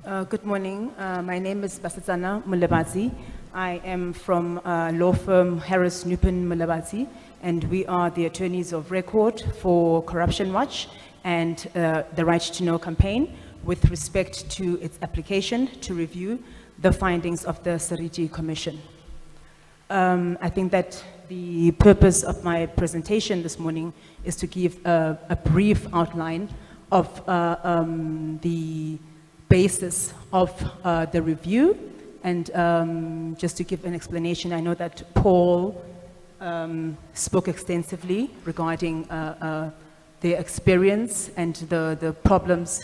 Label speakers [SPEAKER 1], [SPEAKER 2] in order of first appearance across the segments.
[SPEAKER 1] Good morning. My name is Basetsana Molebatsi. I am from law firm Harris Nupin Molebatsi, and we are the attorneys of record for Corruption Watch and the Right2Know Campaign with respect to its application to review the findings of the Seriti Commission. I think that the purpose of my presentation this morning is to give a brief outline of the basis of the review, and just to give an explanation. I know that Paul spoke extensively regarding their experience and the problems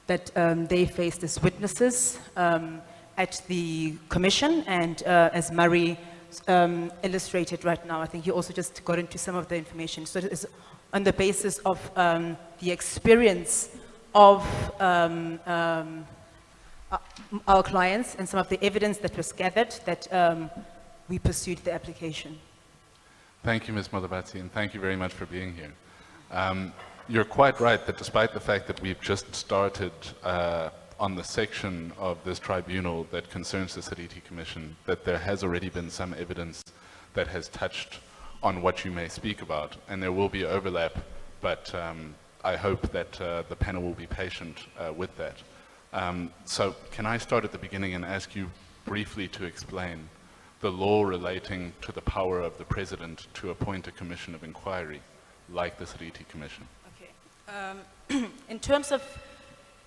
[SPEAKER 1] that they faced as witnesses at the commission, and as Murray illustrated right now, I think he also just got into some of the information. So it is on the basis of the experience of our clients and some of the evidence that was gathered that we pursued the application.
[SPEAKER 2] Thank you, Ms. Molebatsi, and thank you very much for being here. You're quite right that despite the fact that we've just started on the section of this tribunal that concerns the Seriti Commission, that there has already been some evidence that has touched on what you may speak about, and there will be overlap, but I hope that the panel will be patient with that. So can I start at the beginning and ask you briefly to explain the law relating to the power of the President to appoint a commission of inquiry like the Seriti Commission?
[SPEAKER 1] Okay. In terms of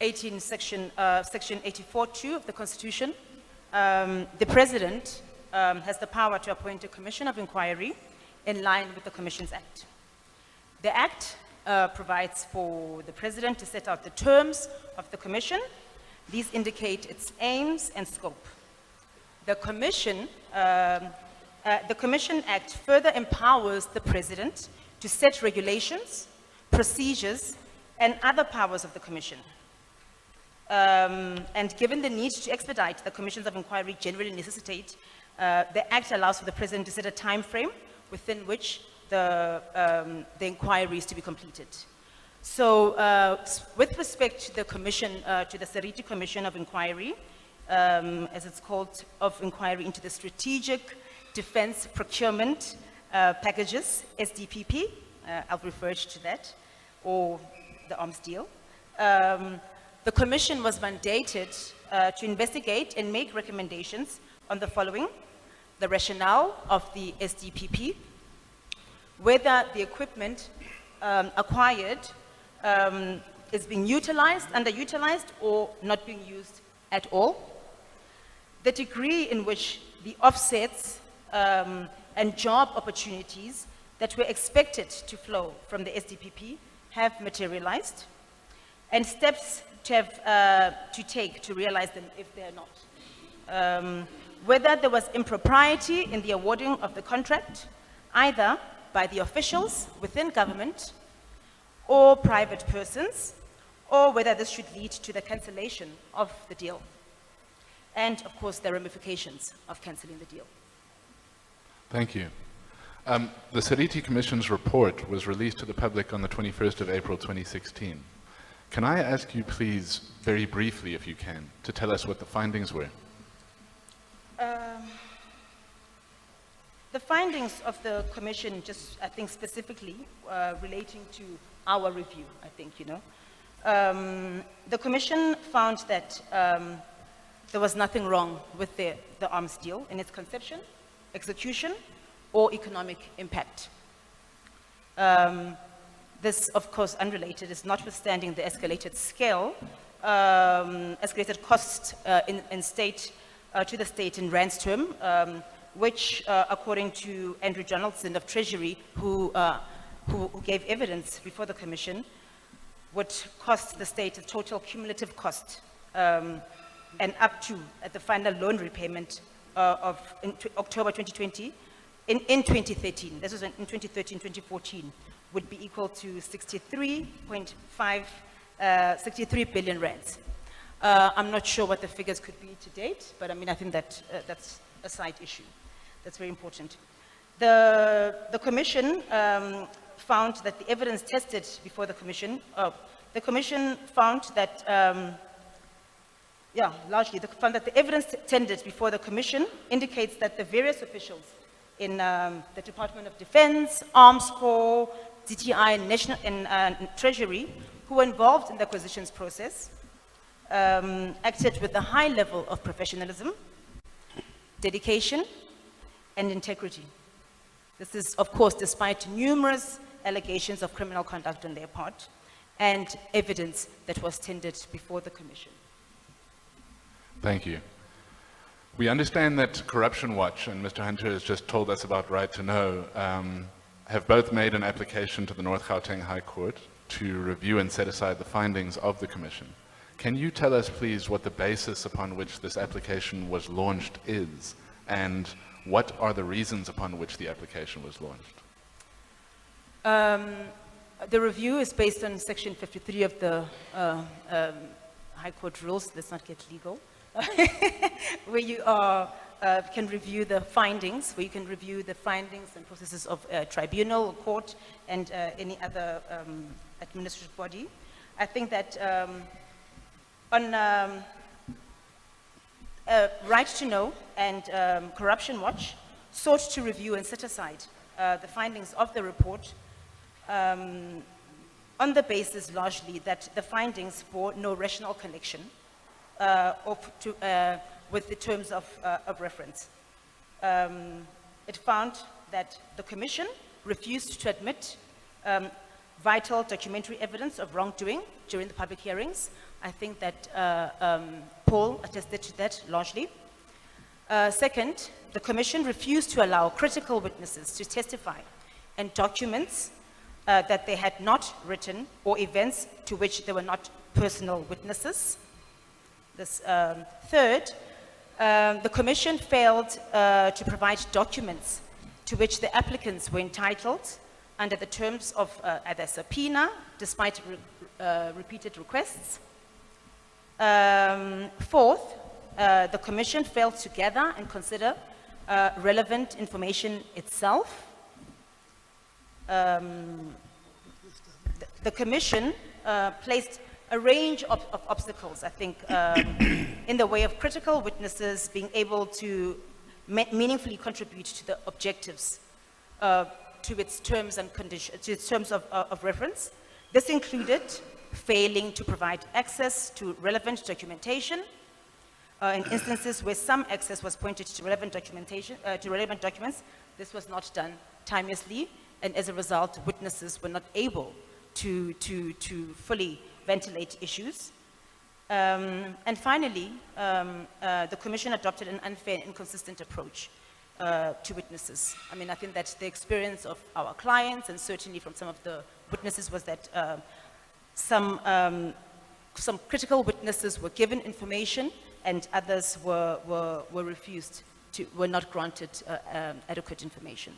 [SPEAKER 1] section 84(2) of the Constitution, the President has the power to appoint a commission of inquiry in line with the Commissions Act. The Act provides for the President to set out the terms of the commission. These indicate its aims and scope. The Commission Act further empowers the President to set regulations, procedures, and other powers of the Commission. And given the need to expedite the commissions of inquiry generally necessitate, the Act allows for the President to set a time frame within which the inquiry is to be completed. So with respect to the commission, to the Seriti Commission of Inquiry, as it's called, of inquiry into the Strategic Defense Procurement Packages, SDPP, I've referred to that, or the arms deal. The commission was mandated to investigate and make recommendations on the following: the rationale of the SDPP, whether the equipment acquired is being utilized, underutilized, or not being used at all, the degree in which the offsets and job opportunities that were expected to flow from the SDPP have materialized, and steps to take to realize them if they're not. Whether there was impropriety in the awarding of the contract, either by the officials within government or private persons, or whether this should lead to the cancellation of the deal. And of course, the ramifications of cancelling the deal.
[SPEAKER 2] Thank you. The Seriti Commission's report was released to the public on the 21st of April 2016. Can I ask you please, very briefly if you can, to tell us what the findings were?
[SPEAKER 1] The findings of the commission, just I think specifically relating to our review, I think, you know. The commission found that there was nothing wrong with the arms deal in its conception, execution, or economic impact. This, of course, unrelated, is notwithstanding the escalated scale, escalated costs in state, to the state in Rand's term, which, according to Andrew Donaldson of Treasury, who gave evidence before the commission, would cost the state a total cumulative cost, and up to, at the final loan repayment of October 2020, in 2013, this was in 2013, 2014, would be equal to 63 billion rands. I'm not sure what the figures could be to date, but I mean, I think that that's a side issue. That's very important. The commission found that the evidence tested before the commission found that largely, found that the evidence tendered before the Commission indicates that the various officials in the Department of Defense, Arms Corps, DTI, and Treasury, who were involved in the acquisitions process, acted with a high level of professionalism, dedication, and integrity. This is, of course, despite numerous allegations of criminal conduct on their part and evidence that was tendered before the Commission.
[SPEAKER 2] Thank you. We understand that Corruption Watch, and Mr. Hunter has just told us about Right2Know, have both made an application to the North Gauteng High Court to review and set aside the findings of the Commission. Can you tell us, please, what the basis upon which this application was launched is, and what are the reasons upon which the application was launched?
[SPEAKER 1] The review is based on Section 53 of the High Court rules. Let's not get legal. Where you can review the findings, where you can review the findings and processes of a tribunal, a court, and any other administrative body. I think that on Right2Know and Corruption Watch sought to review and set aside the findings of the report on the basis largely that the findings bore no rational connection with the terms of reference. It found that the Commission refused to admit vital documentary evidence of wrongdoing during the public hearings. I think that Paul attested to that largely. Second, the Commission refused to allow critical witnesses to testify and documents that they had not written or events to which they were not personal witnesses. Third, the Commission failed to provide documents to which the applicants were entitled under the terms of either subpoena, despite repeated requests. Fourth, the Commission failed to gather and consider relevant information itself. The Commission placed a range of obstacles, I think, in the way of critical witnesses being able to meaningfully contribute to the objectives to its terms and conditions, to its terms of reference. This included failing to provide access to relevant documentation in instances where some access was pointed to relevant documentation, to relevant documents. This was not done timeously, and as a result, witnesses were not able to fully ventilate issues. And finally, the Commission adopted an unfair and inconsistent approach to witnesses. I mean, I think that the experience of our clients, and certainly from some of the witnesses, was that some critical witnesses were given information and others were refused were not granted adequate information.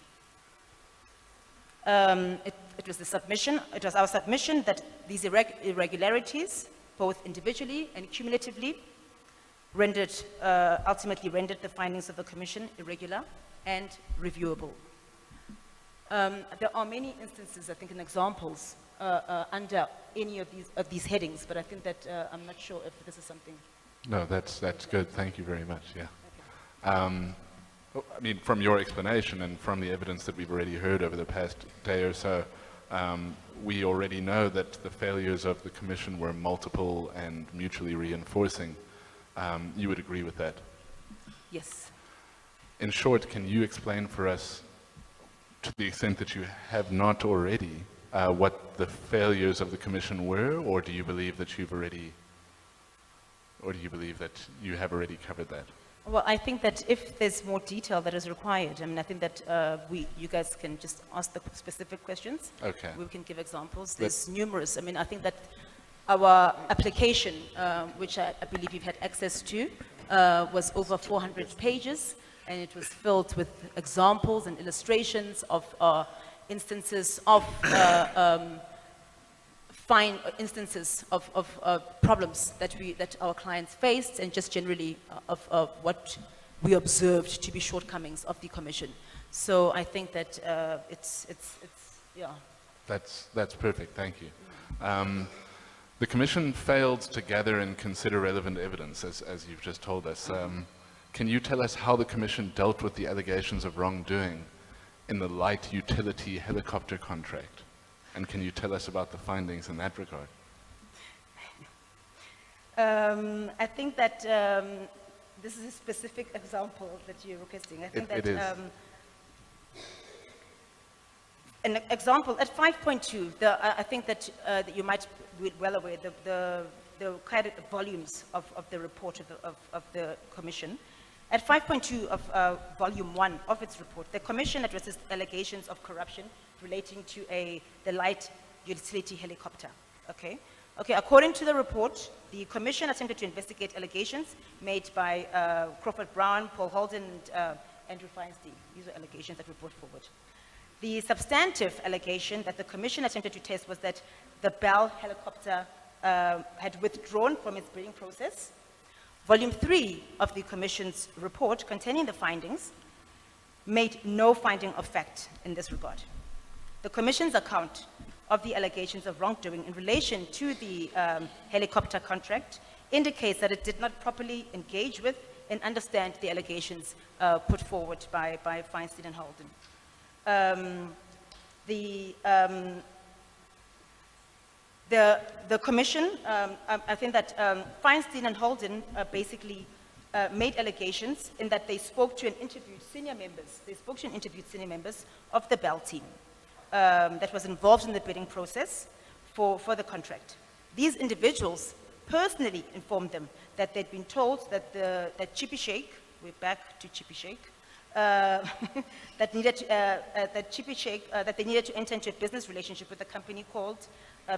[SPEAKER 1] It was our submission that these irregularities, both individually and cumulatively, ultimately rendered the findings of the Commission irregular and reviewable. There are many instances, I think, and examples under any of these headings, but I think that I'm not sure if this is something.
[SPEAKER 2] No, that's good. Thank you very much. Yeah. I mean, from your explanation and from the evidence that we've already heard over the past day or so, we already know that the failures of the Commission were multiple and mutually reinforcing. You would agree with that?
[SPEAKER 1] Yes.
[SPEAKER 2] In short, can you explain for us, to the extent that you have not already, what the failures of the Commission were, or do you believe that you have already covered that?
[SPEAKER 1] Well, I think that if there's more detail that is required, I mean, I think that you guys can just ask the specific questions.
[SPEAKER 2] Okay.
[SPEAKER 1] We can give examples. There's numerous. I mean, I think that our application, which I believe you've had access to, was over 400 pages, and it was filled with examples and illustrations of instances of problems that our clients faced, and just generally of what we observed to be shortcomings of the Commission. So I think that yeah.
[SPEAKER 2] That's perfect. Thank you. The Commission failed to gather and consider relevant evidence, as you've just told us. Can you tell us how the Commission dealt with the allegations of wrongdoing in the light utility helicopter contract? And can you tell us about the findings in that regard?
[SPEAKER 1] I think that this is a specific example that you're requesting. I think
[SPEAKER 2] It is.
[SPEAKER 1] An example at 5.2, I think that you might be well aware the kind of volumes of the report of the Commission. At 5.2 of Volume 1 of its report, the Commission addresses allegations of corruption relating to the light utility helicopter. Okay, according to the report, the Commission attempted to investigate allegations made by Crawford Brown, Paul Holden, and Andrew Feinstein. These are allegations that were brought forward. The substantive allegation that the Commission attempted to test was that the Bell helicopter had withdrawn from its bidding process. Volume 3 of the Commission's report containing the findings made no finding of fact in this regard. The Commission's account of the allegations of wrongdoing in relation to the helicopter contract indicates that it did not properly engage with and understand the allegations put forward by Feinstein and Holden. The Commission, I think that Feinstein and Holden basically made allegations in that they spoke to and interviewed senior members. They spoke to and interviewed senior members of the Bell team that was involved in the bidding process for the contract. These individuals personally informed them that they'd been told that that Chippy Shake, we're back to Chippy Shake, that they needed to enter into a business relationship with a company called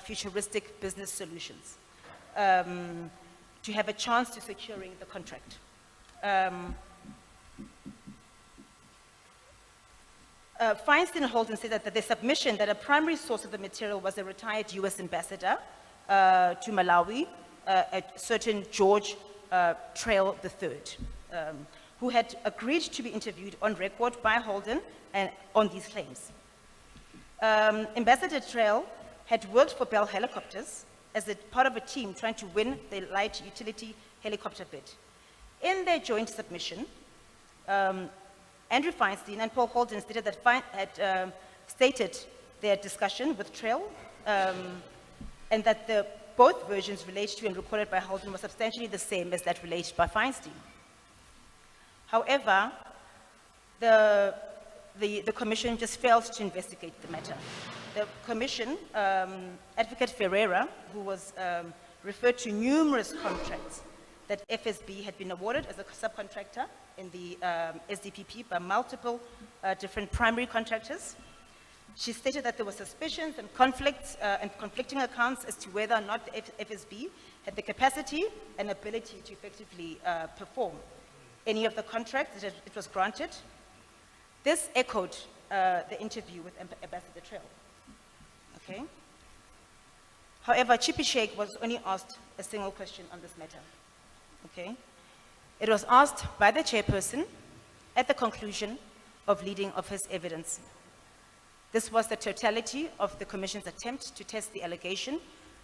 [SPEAKER 1] Futuristic Business Solutions to have a chance to securing the contract. Feinstein and Holden said that the submission that a primary source of the material was a retired US ambassador to Malawi, a certain George Trail III, who had agreed to be interviewed on record by Holden and on these claims. Ambassador Trail had worked for Bell Helicopters as a part of a team trying to win the light utility helicopter bid. In their joint submission, Andrew Feinstein and Paul Holden stated that had stated their discussion with Trail and that both versions related to and recorded by Holden were substantially the same as that related by Feinstein. However, the Commission just failed to investigate the matter. The Commission, Advocate Ferreira, who was referred to numerous contracts that FSB had been awarded as a subcontractor in the SDPP by multiple different primary contractors. She stated that there were suspicions and conflicts and conflicting accounts as to whether or not the FSB had the capacity and ability to effectively perform any of the contracts that it was granted. This echoed the interview with Ambassador Trail. Okay. However, Chippy Shake was only asked a single question on this matter. Okay. It was asked by the chairperson at the conclusion of leading of his evidence. This was the totality of the Commission's attempt to test the allegation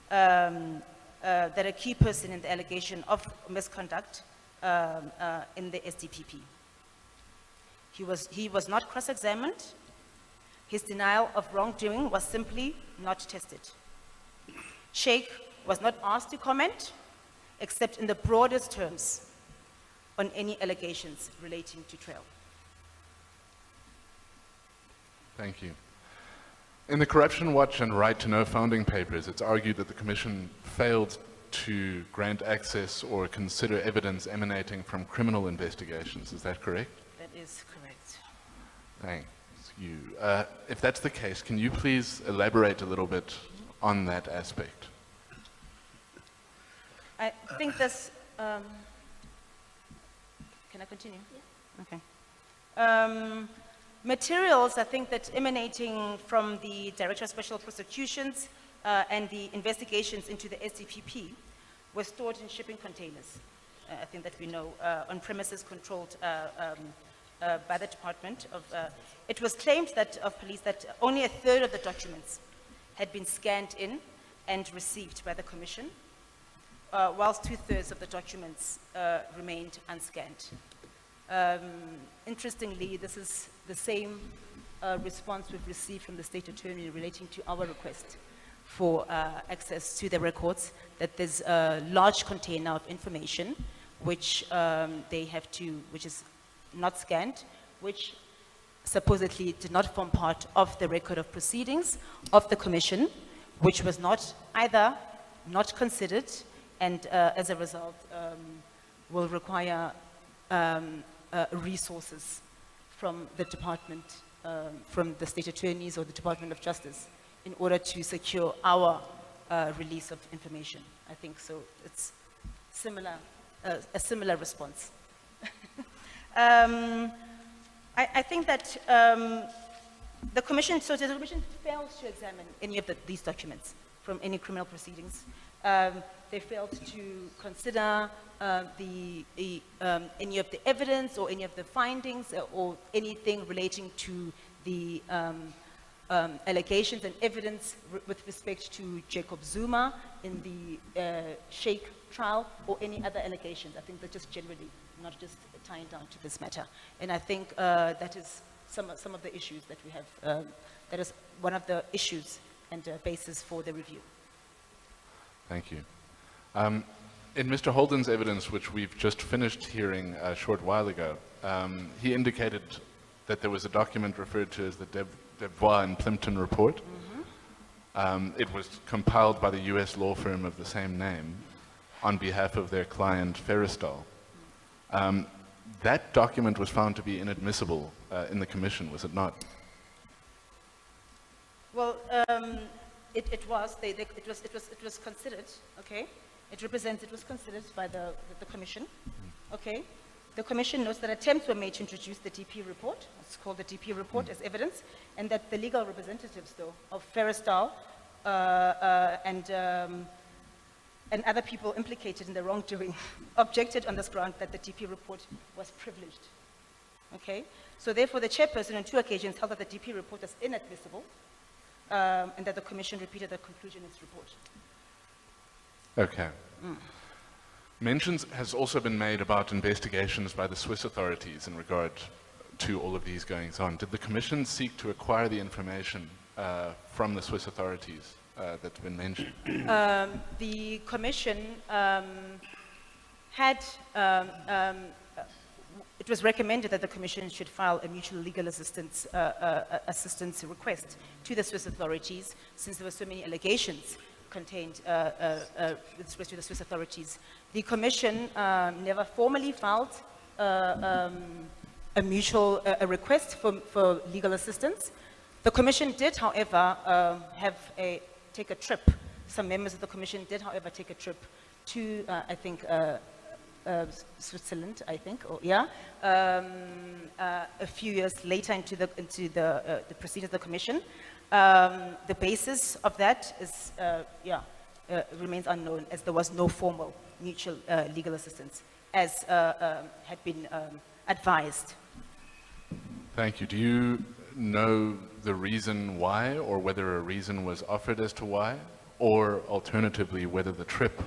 [SPEAKER 1] that a key person in the allegation of misconduct in the SDPP. He was not cross-examined. His denial of wrongdoing was simply not tested. Sheikh was not asked to comment, except in the broadest terms, on any allegations relating to Trail.
[SPEAKER 2] Thank you. In the Corruption Watch and Right2Know founding papers, it's argued that the Commission failed to grant access or consider evidence emanating from criminal investigations. Is that correct?
[SPEAKER 1] That is correct.
[SPEAKER 2] Thank you. If that's the case, can you please elaborate a little bit on that aspect?
[SPEAKER 1] I think this... can I continue? Yeah. Okay. Materials, I think that emanating from the Director of Special Prosecutions and the investigations into the SDPP were stored in shipping containers. I think that we know, on premises controlled by the Department of... it was claimed that of police that only a third of the documents had been scanned in and received by the Commission, whilst 2/3 of the documents remained unscanned. Interestingly, this is the same response we've received from the State Attorney relating to our request for access to the records, that there's a large container of information which they have to, which is not scanned, which supposedly did not form part of the record of proceedings of the Commission, which was not either not considered, and as a result will require resources from the department, from the State Attorneys or the Department of Justice, in order to secure our release of information. I think so. It's similar, a similar response. I think that the Commission failed to examine any of these documents from any criminal proceedings. They failed to consider any of the evidence or any of the findings or anything relating to the allegations and evidence with respect to Jacob Zuma in the Sheikh trial or any other allegations. I think they're just generally not just tying down to this matter. And I think that is some of the issues that we have, that is one of the issues and basis for the review.
[SPEAKER 2] Thank you. In Mr. Holden's evidence, which we've just finished hearing a short while ago, he indicated that there was a document referred to as the Devois and Plimpton report. Mm-hmm. It was compiled by the US law firm of the same name on behalf of their client, Ferristal. That document was found to be inadmissible in the Commission, was it not?
[SPEAKER 1] Well, it was considered, okay? It was considered by the Commission, okay? The Commission notes that attempts were made to introduce the DP report, it's called the DP report, as evidence, and that the legal representatives, though, of Ferristal and other people implicated in the wrongdoing objected on this ground that the DP report was privileged, okay? So therefore, the chairperson on 2 occasions held that the DP report was inadmissible, and that the Commission repeated the conclusion in its report.
[SPEAKER 2] Okay. Mentions has also been made about investigations by the Swiss authorities in regard to all of these goings on. Did the Commission seek to acquire the information from the Swiss authorities that's been mentioned?
[SPEAKER 1] The Commission had, it was recommended that the Commission should file a mutual legal assistance request to the Swiss authorities, since there were so many allegations contained with respect to the Swiss authorities. The Commission never formally filed a mutual request for legal assistance. The Commission did, however, take a trip. Some members of the Commission did, however, take a trip to, I think, Switzerland, I think, or yeah, a few years later into the proceedings of the Commission. The basis of that is, remains unknown, as there was no formal mutual legal assistance, as had been advised.
[SPEAKER 2] Thank you. Do you know the reason why, or whether a reason was offered as to why, or alternatively, whether the trip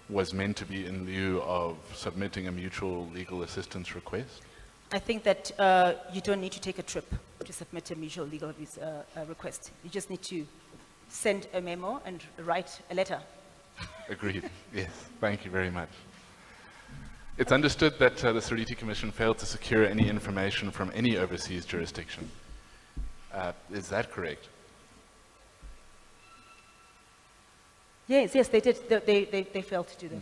[SPEAKER 2] was meant to be in lieu of submitting a mutual legal assistance request?
[SPEAKER 1] I think that you don't need to take a trip to submit a mutual legal request. You just need to send a memo and write a letter.
[SPEAKER 2] Agreed. Yes. Thank you very much. It's understood that the Seriti Commission failed to secure any information from any overseas jurisdiction. Is that correct?
[SPEAKER 1] Yes, they did. They failed to do that.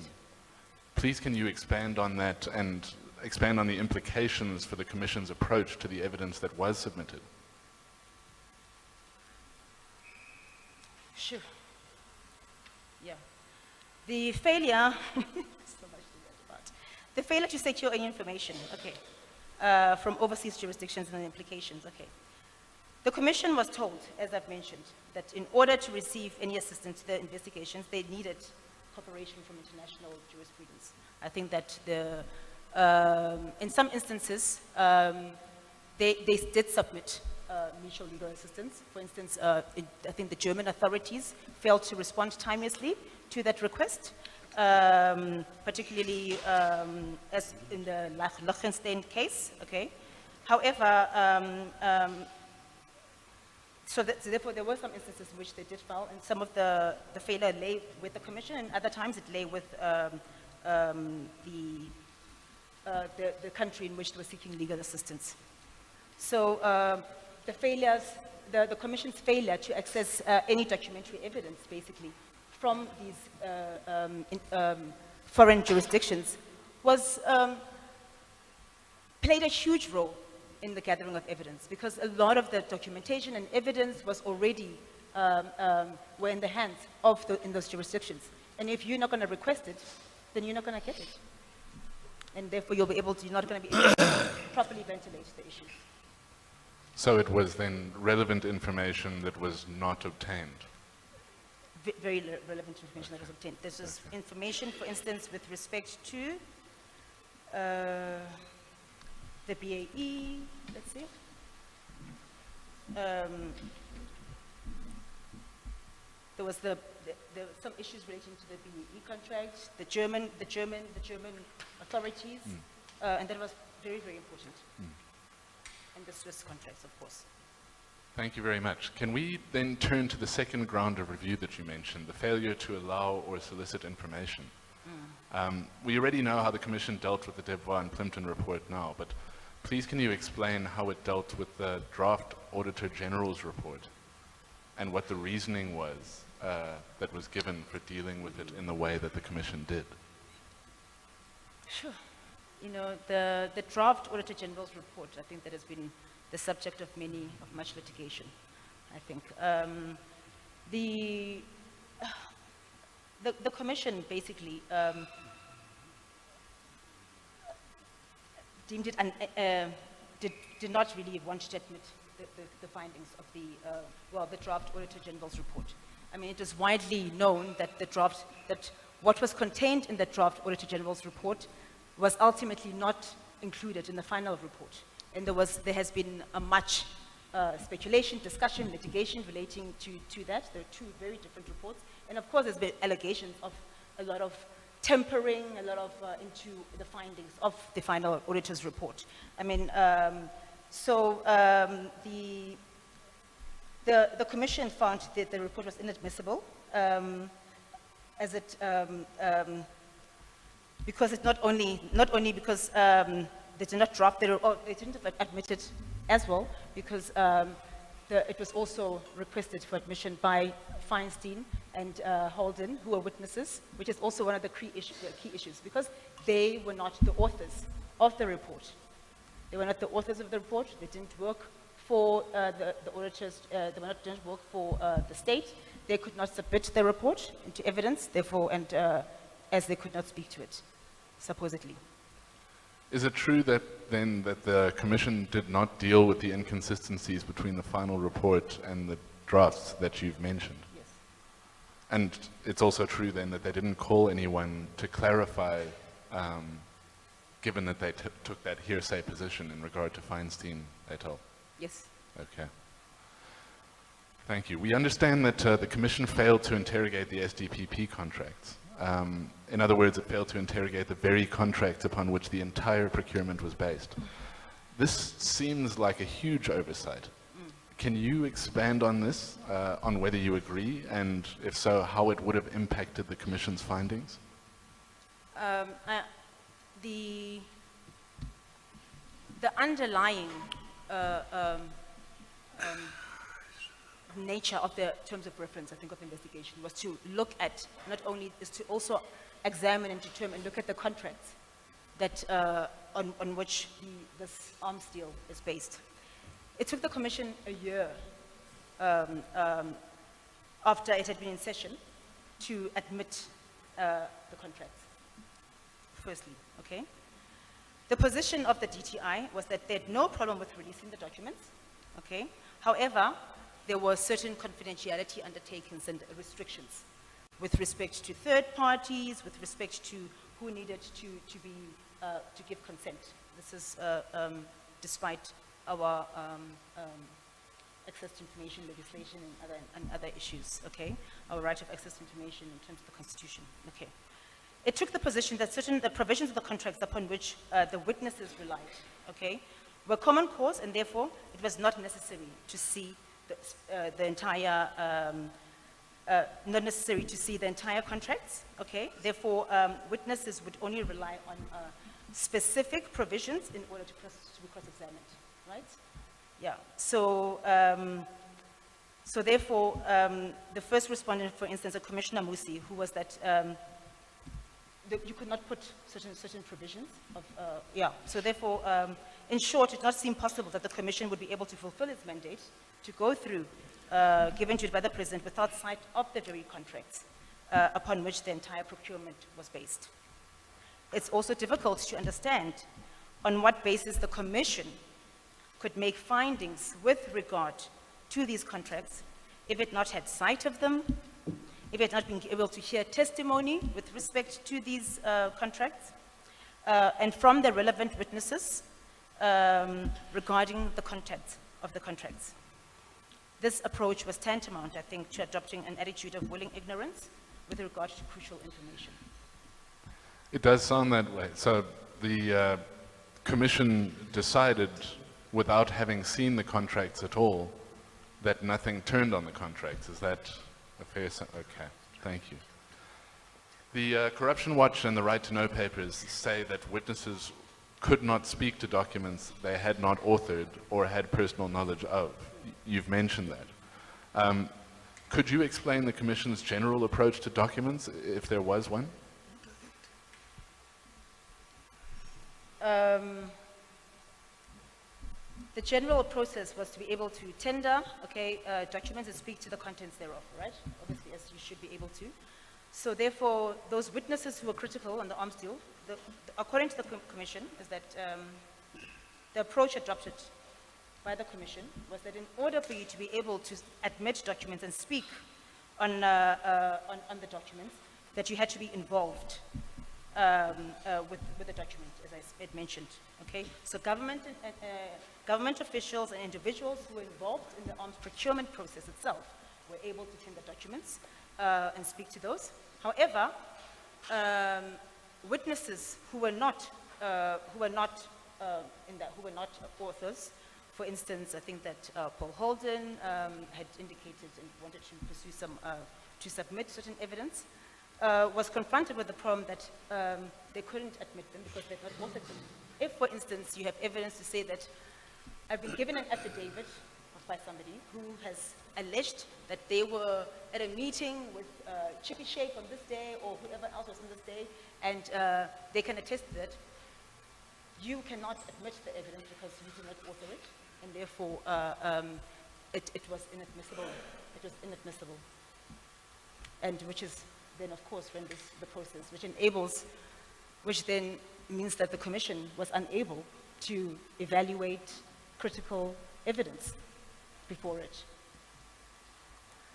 [SPEAKER 2] Please, can you expand on that and expand on the implications for the Commission's approach to the evidence that was submitted?
[SPEAKER 1] Sure. Yeah. The failure, the failure to secure any information, okay, from overseas jurisdictions and the implications, okay. The Commission was told, as I've mentioned, that in order to receive any assistance to their investigations, they needed cooperation from international jurisprudence. I think that in some instances, they did submit mutual legal assistance. For instance, I think the German authorities failed to respond timeously to that request, particularly as in the Liechtenstein case, okay? However, so therefore there were some instances in which they did file, and some of the failure lay with the Commission, and other times it lay with the country in which they were seeking legal assistance. So the Commission's failure to access any documentary evidence, basically, from these foreign jurisdictions played a huge role in the gathering of evidence, because a lot of the documentation and evidence was already were in the hands of in those jurisdictions. And if you're not going to request it, then you're not going to get it. And therefore you're not going to be able to properly ventilate the issues.
[SPEAKER 2] So it was then relevant information that was not obtained?
[SPEAKER 1] Very relevant information that was obtained. This is information, for instance, with respect to the BAE, let's see. There was there were some issues relating to the BAE contract, the German authorities, and that was very, very important. And the Swiss contracts, of course.
[SPEAKER 2] Thank you very much. Can we then turn to the second ground of review that you mentioned, the failure to allow or solicit information? We already know how the Commission dealt with the Devois and Plimpton report now, but please can you explain how it dealt with the draft Auditor General's report and what the reasoning was that was given for dealing with it in the way that the Commission did?
[SPEAKER 1] Sure. You know, the draft Auditor General's report, I think that has been the subject of much litigation, I think. The Commission basically deemed it, did not really want to admit the findings of the draft Auditor General's report. I mean, it is widely known that what was contained in the draft Auditor General's report was ultimately not included in the final report. And there has been much speculation, discussion, litigation relating to that. There are two very different reports. And of course, there's been allegations of a lot of tempering, a lot of into the findings of the final auditor's report. I mean, the Commission found that the report was inadmissible, as it because it's not only because they did not drop they didn't admit it as well, because it was also requested for admission by Feinstein and Holden, who were witnesses, which is also one of the key issues, because they were not the authors of the report. They were not the authors of the report. They didn't work for the auditors. Didn't work for the state. They could not submit their report into evidence, therefore, and as they could not speak to it, supposedly.
[SPEAKER 2] Is it true that then that the Commission did not deal with the inconsistencies between the final report and the drafts that you've mentioned?
[SPEAKER 1] Yes.
[SPEAKER 2] And it's also true then that they didn't call anyone to clarify, given that they took that hearsay position in regard to Feinstein et al.?
[SPEAKER 1] Yes.
[SPEAKER 2] Okay. Thank you. We understand that the Commission failed to interrogate the SDPP contracts. In other words, it failed to interrogate the very contracts upon which the entire procurement was based. This seems like a huge oversight. Can you expand on this, on whether you agree, and if so, how it would have impacted the Commission's findings?
[SPEAKER 1] The underlying nature of the terms of reference, I think, of investigation was to look at, is to also examine and determine, look at the contracts that, on which this arms deal is based. It took the Commission a year after it had been in session to admit the contracts, firstly, okay? The position of the DTI was that they had no problem with releasing the documents, okay? However, there were certain confidentiality undertakings and restrictions with respect to third parties, with respect to who needed to give consent. This is despite our access to information legislation and other issues, okay? Our right of access to information in terms of the Constitution, okay? It took the position that the provisions of the contracts upon which the witnesses relied, okay, were common cause, and therefore it was not necessary to see the entire, not necessary to see the entire contracts, okay? Therefore, witnesses would only rely on specific provisions in order to be cross-examined, right? Yeah, so, so therefore, the first respondent, for instance, Commissioner Musi, who was that you could not put certain provisions of, yeah, so therefore, in short, it did not seem possible that the Commission would be able to fulfill its mandate to go through, given to it by the President without sight of the very contracts upon which the entire procurement was based. It's also difficult to understand on what basis the Commission could make findings with regard to these contracts if it not had sight of them, if it had not been able to hear testimony with respect to these contracts, and from the relevant witnesses regarding the content of the contracts. This approach was tantamount, I think, to adopting an attitude of willing ignorance with regard to crucial information.
[SPEAKER 2] It does sound that way. So the Commission decided, without having seen the contracts at all, that nothing turned on the contracts. Is that a fair okay, thank you. The Corruption Watch and the Right2Know papers say that witnesses could not speak to documents they had not authored or had personal knowledge of. You've mentioned that. Could you explain the Commission's general approach to documents, if there was one?
[SPEAKER 1] The general process was to be able to tender, okay, documents and speak to the contents thereof, right? Obviously, as you should be able to. So therefore, those witnesses who were critical on the arms deal, according to the Commission, is that the approach adopted by the Commission was that in order for you to be able to admit documents and speak on the documents, that you had to be involved with the document, as I had mentioned. Okay, so government officials and individuals who were involved in the arms procurement process itself were able to tender documents and speak to those. However, witnesses who were not authors, for instance, I think that Paul Holden had indicated and wanted to pursue to submit certain evidence, was confronted with the problem that they couldn't admit them because they had not authored them. If, for instance, you have evidence to say that I've been given an affidavit by somebody who has alleged that they were at a meeting with Chippy Sheikh on this day or whoever else was on this day, and they can attest to that, you cannot admit the evidence because you did not author it, and therefore it was inadmissible. It was inadmissible, and which is then, of course, renders the process, which then means that the Commission was unable to evaluate critical evidence before it.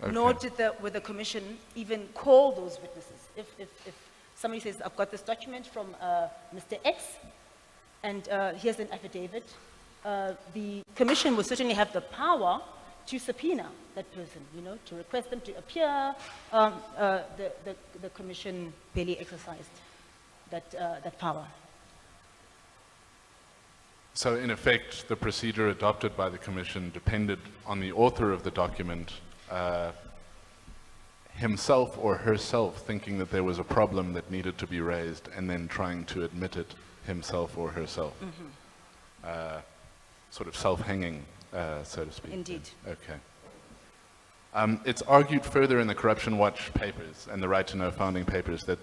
[SPEAKER 1] Okay. Nor would the Commission even call those witnesses. If somebody says, I've got this document from Mr. X, and here's an affidavit, the Commission would certainly have the power to subpoena that person, to request them to appear. The Commission barely exercised that power.
[SPEAKER 2] So in effect, the procedure adopted by the Commission depended on the author of the document himself or herself thinking that there was a problem that needed to be raised and then trying to admit it himself or herself. Mm-hmm. Sort of self-hanging, so to speak.
[SPEAKER 1] Indeed.
[SPEAKER 2] Okay. It's argued further in the Corruption Watch papers and the Right2Know founding papers that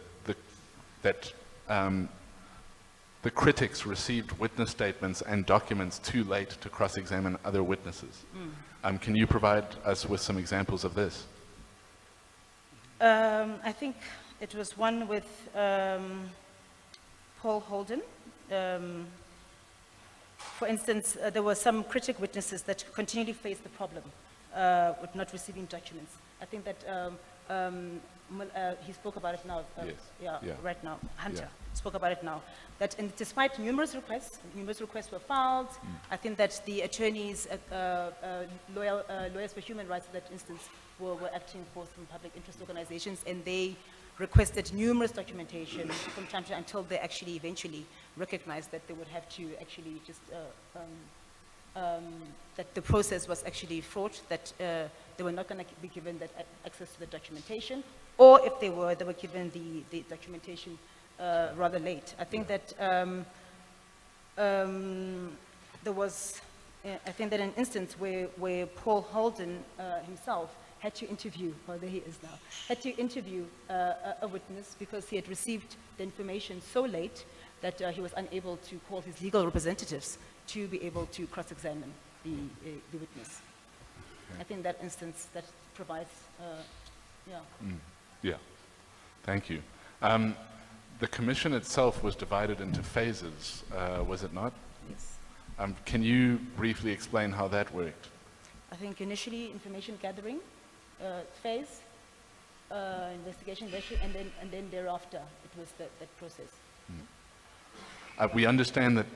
[SPEAKER 2] the critics received witness statements and documents too late to cross-examine other witnesses. Can you provide us with some examples of this?
[SPEAKER 1] I think it was one with Paul Holden. For instance, there were some critic witnesses that continually faced the problem with not receiving documents. I think that he spoke about it now.
[SPEAKER 2] Yes.
[SPEAKER 1] Yeah, right now. Hunter
[SPEAKER 2] Yeah.
[SPEAKER 1] spoke about it now. That despite numerous requests were filed. I think that the attorneys, lawyers for human rights in that instance, were acting for some public interest organizations, and they requested numerous documentation from time to time until they actually eventually recognized that they would have to actually just that the process was actually fraught, that they were not going to be given that access to the documentation, or if they were given the documentation rather late. I think that there was, I think that an instance where Paul Holden himself had to interview, or there he is now, had to interview a witness because he had received the information so late that he was unable to call his legal representatives to be able to cross-examine the witness.
[SPEAKER 2] Okay.
[SPEAKER 1] I think that instance that provides, yeah.
[SPEAKER 2] Yeah, thank you. The commission itself was divided into phases, was it not?
[SPEAKER 1] Yes.
[SPEAKER 2] Can you briefly explain how that worked?
[SPEAKER 1] I think initially information gathering phase, investigation, and then thereafter it was that process.
[SPEAKER 2] We understand that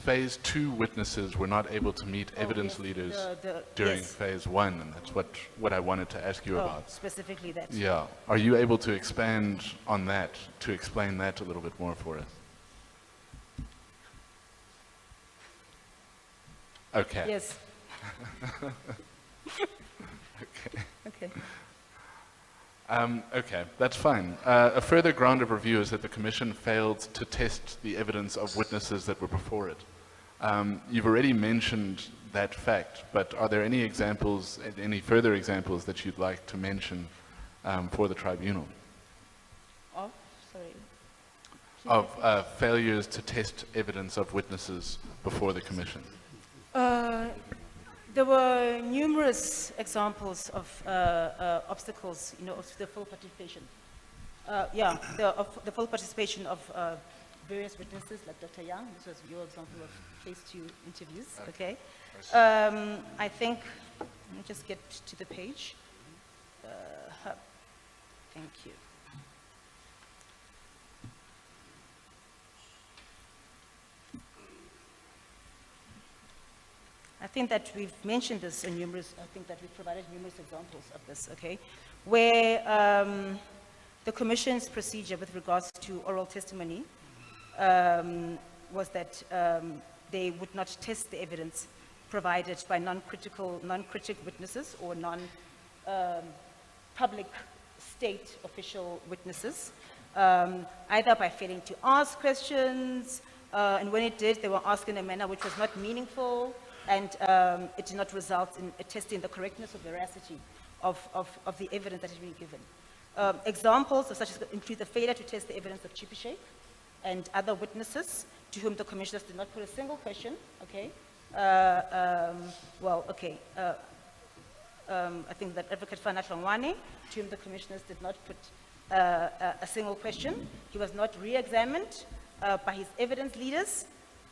[SPEAKER 2] phase 2 witnesses were not able to meet evidence
[SPEAKER 1] yes,
[SPEAKER 2] leaders
[SPEAKER 1] the
[SPEAKER 2] during
[SPEAKER 1] yes.
[SPEAKER 2] phase 1, and that's what I wanted to ask you about.
[SPEAKER 1] Specifically that.
[SPEAKER 2] Yeah. Are you able to expand on that, to explain that a little bit more for us? Okay.
[SPEAKER 1] Yes.
[SPEAKER 2] Okay.
[SPEAKER 1] Okay.
[SPEAKER 2] Okay, that's fine. A further ground of review is that the Commission failed to test the evidence of witnesses that were before it. You've already mentioned that fact, but are there any examples, any further examples that you'd like to mention for the Tribunal?
[SPEAKER 1] Oh, sorry.
[SPEAKER 2] Of failures to test evidence of witnesses before the Commission?
[SPEAKER 1] There were numerous examples of obstacles, of the full participation. The full participation of various witnesses, like Dr. Young. This was your example of phase 2 interviews. Okay. I think. Let me just get to the page. Thank you. I think that we've mentioned this in I think that we've provided numerous examples of this, okay? Where the Commission's procedure with regards to oral testimony was that they would not test the evidence provided by non-critic witnesses or non-public state official witnesses, either by failing to ask questions, and when it did, they were asked in a manner which was not meaningful, and it did not result in testing the correctness or veracity of the evidence that has been given. Examples of such include the failure to test the evidence of Chippy Sheikh and other witnesses to whom the commissioners did not put a single question, okay? I think that Advocate Fanat Rangwane, to whom the commissioners did not put a single question. He was not re-examined by his evidence leaders,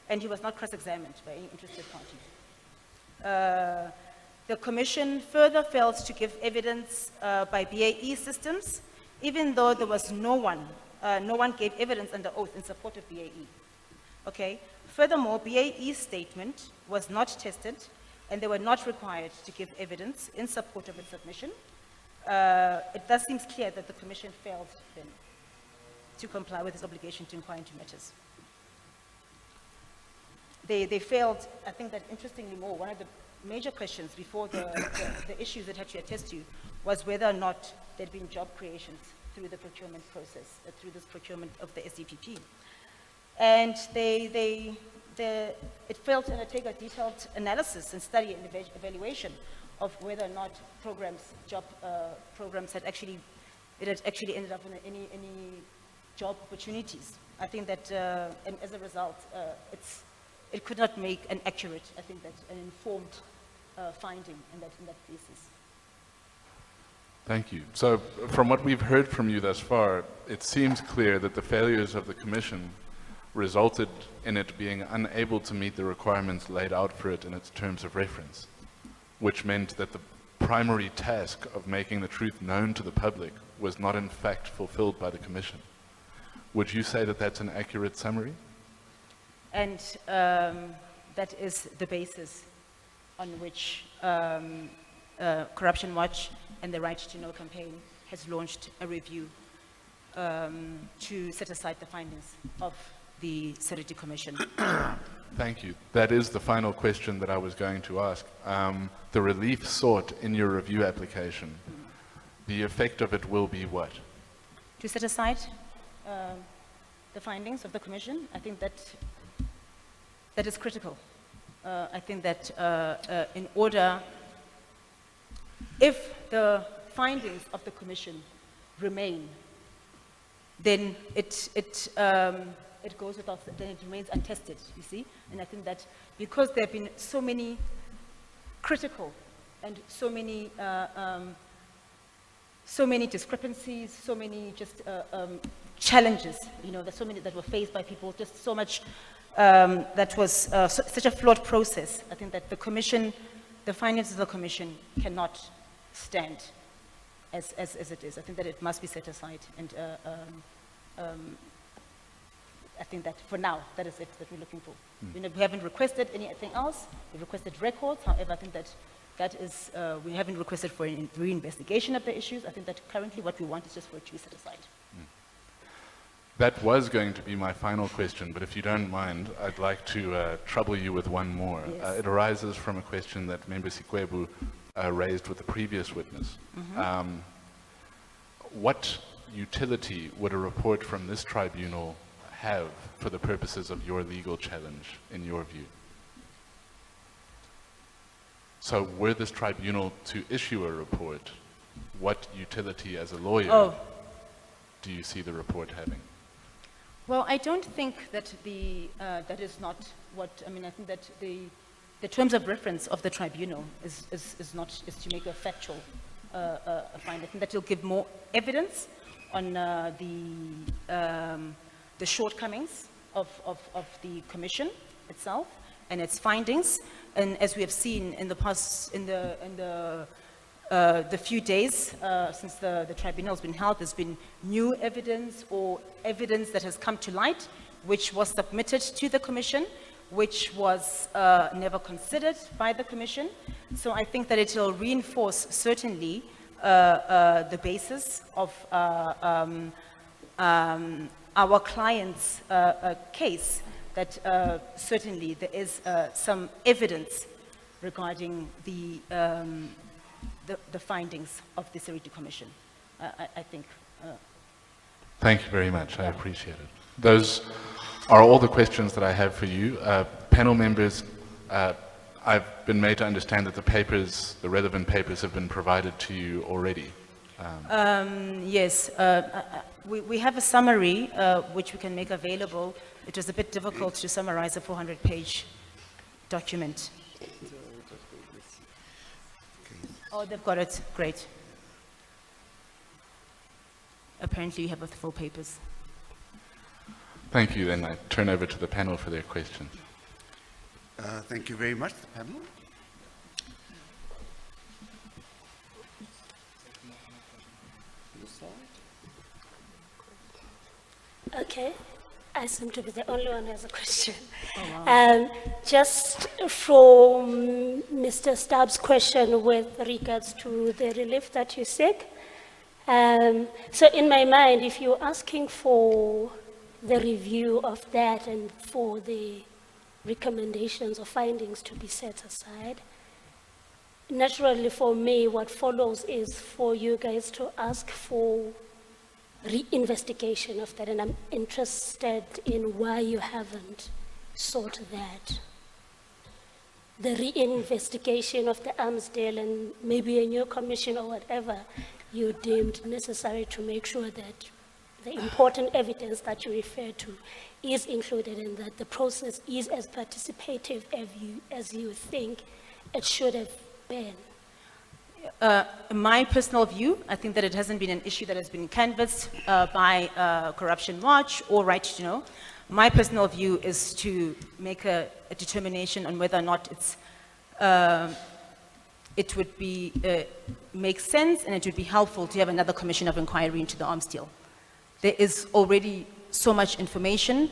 [SPEAKER 1] and he was not cross-examined by any interested parties. The Commission further failed to give evidence by BAE systems, even though there was no one gave evidence under oath in support of BAE. Okay. Furthermore, BAE's statement was not tested, and they were not required to give evidence in support of its submission. It thus seems clear that the Commission failed then to comply with its obligation to inquire into matters. They failed, I think that interestingly more, one of the major questions before the issues that had to attest to was whether or not there'd been job creations through the procurement process, through this procurement of the SDPP. And it failed to undertake a detailed analysis and study and evaluation of whether or not job programs had actually ended up in any job opportunities. I think that, and as a result, it could not make an accurate, I think that an informed finding in that basis.
[SPEAKER 2] Thank you. So from what we've heard from you thus far, it seems clear that the failures of the Commission resulted in it being unable to meet the requirements laid out for it in its terms of reference, which meant that the primary task of making the truth known to the public was not in fact fulfilled by the Commission. Would you say that that's an accurate summary?
[SPEAKER 1] And that is the basis on which Corruption Watch and the Right2Know Campaign has launched a review to set aside the findings of the Seriti Commission.
[SPEAKER 2] Thank you. That is the final question that I was going to ask. The relief sought in your review application, the effect of it will be what?
[SPEAKER 1] To set aside the findings of the Commission, I think that is critical. I think that in order, if the findings of the Commission remain, then it goes without, then it remains untested, you see? And I think that because there have been so many critical and so many discrepancies, so many just challenges, you know, there's so many that were faced by people, just so much that was such a flawed process. I think that the Commission, the findings of the Commission cannot stand as it is. I think that it must be set aside, and I think that for now, that is it that we're looking for. You know, we haven't requested anything else. We've requested records. However, I think that is, we haven't requested for a reinvestigation of the issues. I think that currently what we want is just for it to be set aside.
[SPEAKER 2] That was going to be my final question, but if you don't mind, I'd like to trouble you with one more.
[SPEAKER 1] Yes.
[SPEAKER 2] It arises from a question that Member Sikwebu raised with the previous witness. What utility would a report from this tribunal have for the purposes of your legal challenge, in your view? So were this tribunal to issue a report, what utility as a lawyer do you see the report having?
[SPEAKER 1] Well, I don't think that that is not what, I mean, I think that the terms of reference of the tribunal is to make a factual find. I think that will give more evidence on the shortcomings of the Commission itself and its findings. And as we have seen in the past, in the few days since the tribunal has been held, there's been new evidence or evidence that has come to light, which was submitted to the Commission, which was never considered by the Commission. So I think that it will reinforce certainly the basis of our client's case, that certainly there is some evidence regarding the findings of the Seriti Commission, I think.
[SPEAKER 2] Thank you very much. I appreciate it. Those are all the questions that I have for you. Panel members, I've been made to understand that the papers, the relevant papers, have been provided to you already.
[SPEAKER 1] Yes, we have a summary which we can make available. It was a bit difficult to summarize a 400-page document. Oh, they've got it. Great. Apparently you have the full papers.
[SPEAKER 2] Thank you. Then I turn over to the panel for their questions.
[SPEAKER 3] Thank you very much, the panel.
[SPEAKER 4] Okay, I seem to be the only one who has a question.
[SPEAKER 1] Oh, wow.
[SPEAKER 4] Just from Mr. Stubbs' question with regards to the relief that you seek. So in my mind, if you're asking for the review of that and for the recommendations or findings to be set aside, naturally for me, what follows is for you guys to ask for reinvestigation of that, and I'm interested in why you haven't sought that. The reinvestigation of the arms deal and maybe a new commission or whatever you deemed necessary to make sure that the important evidence that you refer to is included and that the process is as participative as you think it should have been.
[SPEAKER 1] My personal view, I think that it hasn't been an issue that has been canvassed by Corruption Watch or Right2Know. My personal view is to make a determination on whether or not it's it would be, make sense and it would be helpful to have another commission of inquiry into the arms deal. There is already so much information.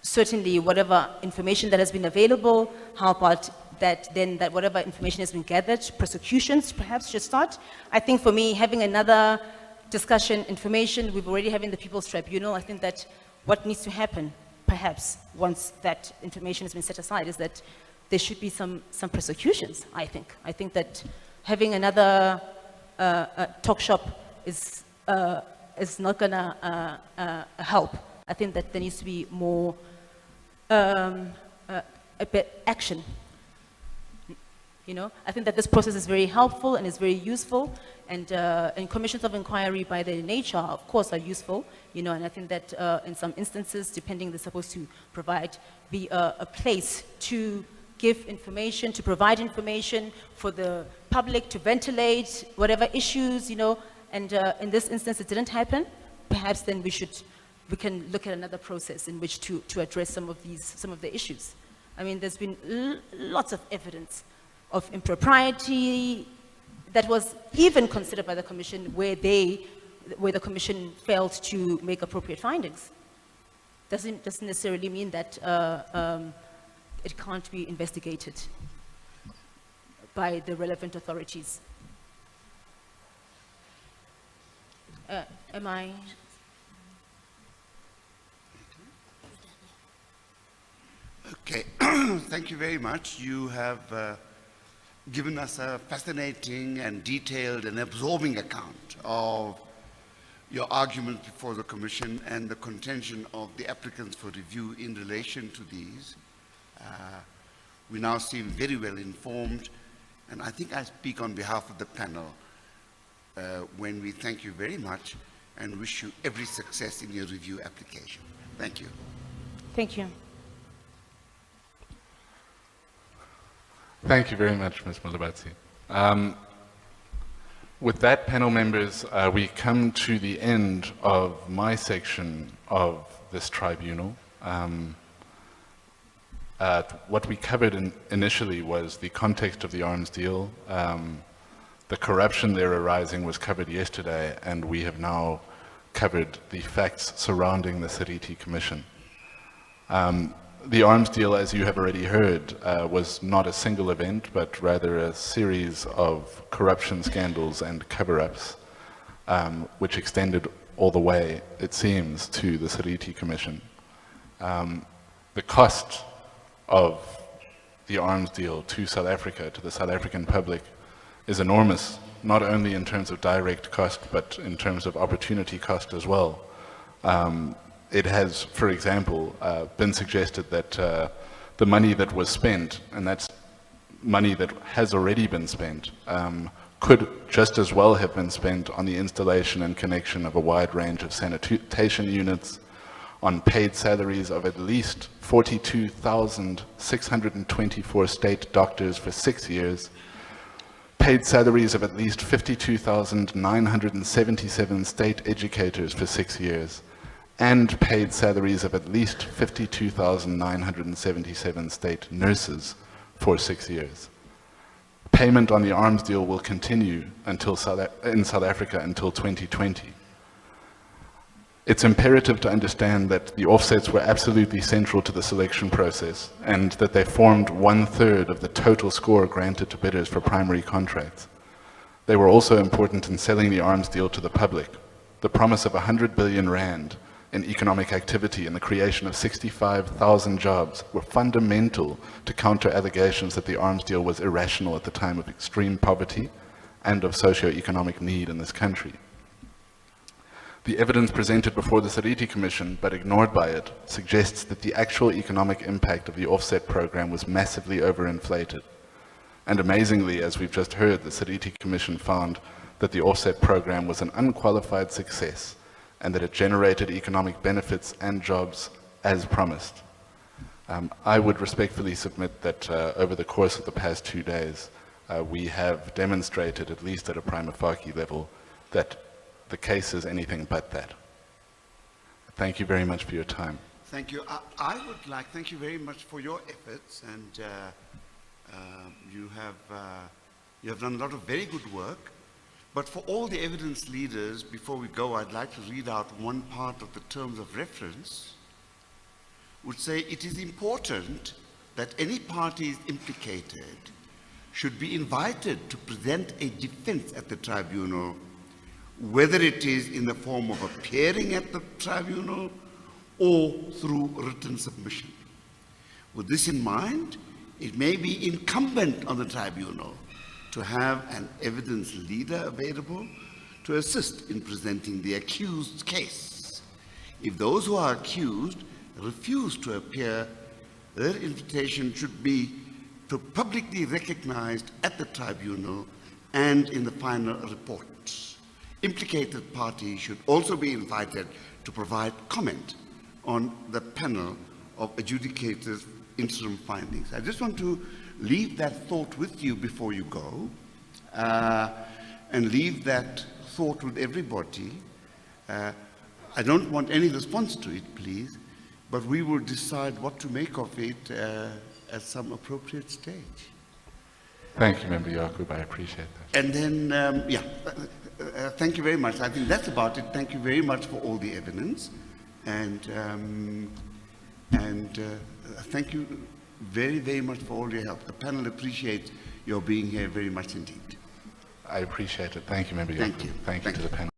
[SPEAKER 1] Certainly, whatever information that has been available, how about that then that whatever information has been gathered, prosecutions perhaps should start. I think for me, having another discussion, information, we've already having the People's Tribunal. I think that what needs to happen, perhaps, once that information has been set aside, is that there should be some prosecutions, I think. I think that having another talk shop is not gonna help. I think that there needs to be more a bit action. You know, I think that this process is very helpful and is very useful, and commissions of inquiry by their nature, of course, are useful, you know, and I think that in some instances, depending, they're supposed to be a place to give information, to provide information for the public to ventilate whatever issues, you know, and in this instance, it didn't happen. Perhaps then we can look at another process in which to address some of the issues. I mean, there's been lots of evidence of impropriety that was even considered by the Commission where the Commission failed to make appropriate findings. Doesn't necessarily mean that it can't be investigated by the relevant authorities. Am I?
[SPEAKER 3] Okay, thank you very much. You have given us a fascinating and detailed and absorbing account of your argument before the Commission and the contention of the applicants for review in relation to these. We now seem very well informed, and I think I speak on behalf of the panel when we thank you very much and wish you every success in your review application. Thank you.
[SPEAKER 1] Thank you.
[SPEAKER 2] Thank you very much, Ms. Molebatsi. With that, panel members, we come to the end of my section of this tribunal. What we covered initially was the context of the arms deal. The corruption there arising was covered yesterday, and we have now covered the facts surrounding the Seriti Commission. The arms deal, as you have already heard, was not a single event, but rather a series of corruption scandals and cover-ups, which extended all the way, it seems, to the Seriti Commission. The cost of the arms deal to South Africa, to the South African public, is enormous, not only in terms of direct cost, but in terms of opportunity cost as well. It has, for example, been suggested that the money that was spent, and that's money that has already been spent, could just as well have been spent on the installation and connection of a wide range of sanitation units, on paid salaries of at least 42,624 state doctors for 6 years, paid salaries of at least 52,977 state educators for 6 years, and paid salaries of at least 52,977 state nurses for 6 years. Payment on the arms deal will continue in South Africa until 2020. It's imperative to understand that the offsets were absolutely central to the selection process, and that they formed 1/3 of the total score granted to bidders for primary contracts. They were also important in selling the arms deal to the public. The promise of 100 billion rand in economic activity and the creation of 65,000 jobs were fundamental to counter allegations that the arms deal was irrational at the time of extreme poverty and of socio-economic need in this country. The evidence presented before the Seriti Commission, but ignored by it, suggests that the actual economic impact of the offset program was massively overinflated. And amazingly, as we've just heard, the Seriti Commission found that the offset program was an unqualified success, and that it generated economic benefits and jobs as promised. I would respectfully submit that over the course of the past 2 days, we have demonstrated, at least at a prima facie level, that the case is anything but that. Thank you very much for your time.
[SPEAKER 3] Thank you. I would like, thank you very much for your efforts, and You have done a lot of very good work. But for all the evidence leaders, before we go, I'd like to read out one part of the terms of reference, which say it is important that any parties implicated should be invited to present a defense at the tribunal, whether it is in the form of appearing at the tribunal or through written submission. With this in mind, it may be incumbent on the tribunal to have an evidence leader available to assist in presenting the accused's case. If those who are accused refuse to appear, their invitation should be publicly recognized at the tribunal and in the final report. Implicated parties should also be invited to provide comment on the panel of adjudicators' interim findings. I just want to leave that thought with you before you go, and leave that thought with everybody. I don't want any response to it, please, but we will decide what to make of it at some appropriate stage.
[SPEAKER 2] Thank you, Member Yakub. I appreciate that.
[SPEAKER 3] And then, thank you very much. I think that's about it. Thank you very much for all the evidence. And thank you very, very much for all your help. The panel appreciates your being here very much indeed.
[SPEAKER 2] I appreciate it. Thank you, Member Yakub.
[SPEAKER 3] Thank you.
[SPEAKER 2] Thank you to the panel.